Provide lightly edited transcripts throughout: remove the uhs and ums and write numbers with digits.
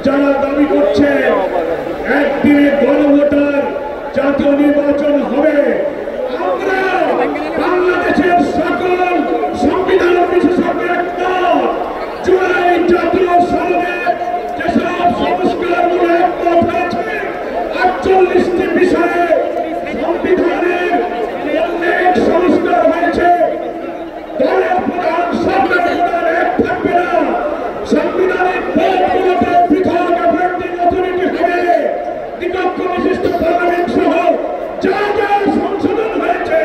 যারা দাবি করছে একদিনে গণভোটার জাতীয় নির্বাচন হবে, আমরা বাংলাদেশের সকল সংবিধান বিশেষজ্ঞ একমত, জুলাই জাতীয় সনদে যেসব সংস্কারগুলো একমত হয়েছে 48টি বিষয়ে সংবিধানের অনেক সংস্কার হয়েছে। দলের প্রধান সরকার প্রধান এক থাকবে না, সাংবিধানিক বোর্ডগুলোতে পৃথক অ্যাপয়েন্টিং অথরিটি হবে, নিরপেক্ষ বিশিষ্ট পার্লামেন্ট সহ যা যা সংশোধন হয়েছে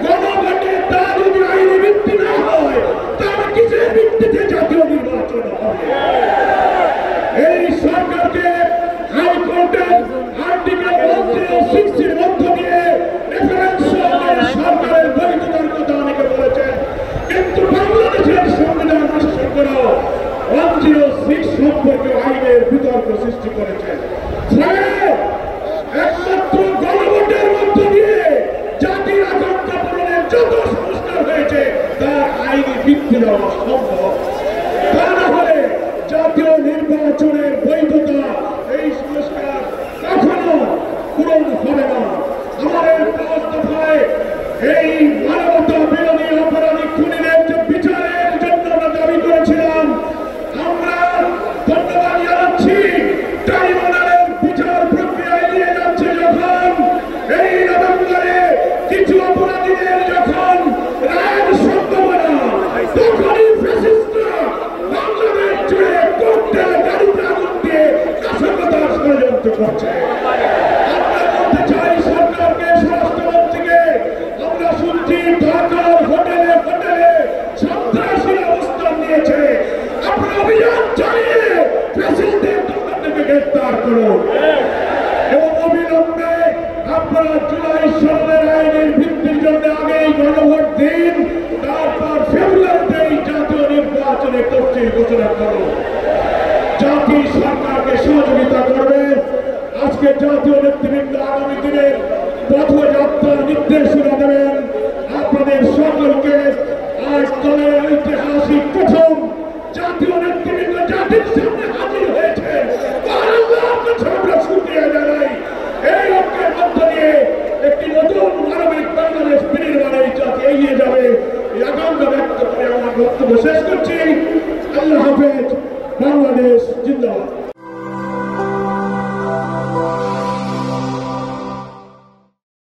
গণভোটে তা যদি আইনি ভিত্তি না হয় তাহলে কিসের ভিত্তিতে জাতীয় নির্বাচন হবে? এই সরকারকে হাইকোর্টের আর্টিকেল 106 এর মধ্য দিয়ে রেফারেন্স সরকারের বৈধতার কথা অনেকে বলেছেন, কিন্তু বাংলাদেশের সংবিধান বিশেষজ্ঞরাও 106 সম্পর্কে আইনের বিতর্ক সৃষ্টি করেছেন। একমাত্র গণভোটের মধ্য দিয়ে জাতির আকাঙ্ক্ষা পূরণের যত সংস্কার হয়েছে তার আইনি ভিত্তি দেওয়া সম্ভব। তা না হলে জাতীয় নির্বাচনের বৈধতা এই সংস্কার কখনো পূরণ হবে না। আমাদের 5 দফায় এই মানবতা বিরোধী অপরাধী খুনিদের যে বিচারের জন্য আমরা দাবি করেছিলাম, আমরা ধন্যবাদ জানাচ্ছি ট্রাইব্যুনালের বিচার প্রক্রিয়ায় নিয়ে যাচ্ছে। যখন এই নভেম্বরে কিছু অপরাধীদের যখন রায়ের সম্ভাবনা, তখনই ফ্যাসিস্টরা বাংলাদেশ জুড়ে কোর্টে গাড়িতে আগুন দিয়ে নাশকতার ষড়যন্ত্র করছে। আমরা বলতে চাই সরকারকে, স্বরাষ্ট্রমন্ত্রীকে, আমরা শুনছি ঢাকার হোটেলে হোটেলে সন্ত্রাসী অবস্থান নিয়েছে। আপনারা অভিযান চালিয়ে ফ্যাসিস্টদের দোকানকে গ্রেফতার করুন এবং অবিলম্বে আপনারা জুলাই সনদের আইনের ভিত্তির জন্য আগেই গণভোট দিন, তারপর ফেব্রুয়ারিতে এই জাতীয় নির্বাচনে তফসিল ঘোষণা করুন। জাতি সরকারকে সহযোগিতা করবে। আজকে জাতীয় নেতৃবৃন্দ আগামী দিনের পথযাত্রার নির্দেশনা দেবেন আপনাদের সকলকে। আজ দলের ঐতিহাসিক প্রথম জাতীয় নেতৃবৃন্দ জাতির সামনে হাজির হয়েছে, আমরা শুকরিয়া জানাই। এই ঐক্যের মধ্য দিয়ে একটি নতুন মানবিক বাংলাদেশ বিনির্মাণে এই জাতি এগিয়ে যাবে, এই আকাঙ্ক্ষা ব্যক্ত করে আমার বক্তব্য শেষ করছি। আল্লাহ হাফেজ। বাংলাদেশ জিন্দাবাদ।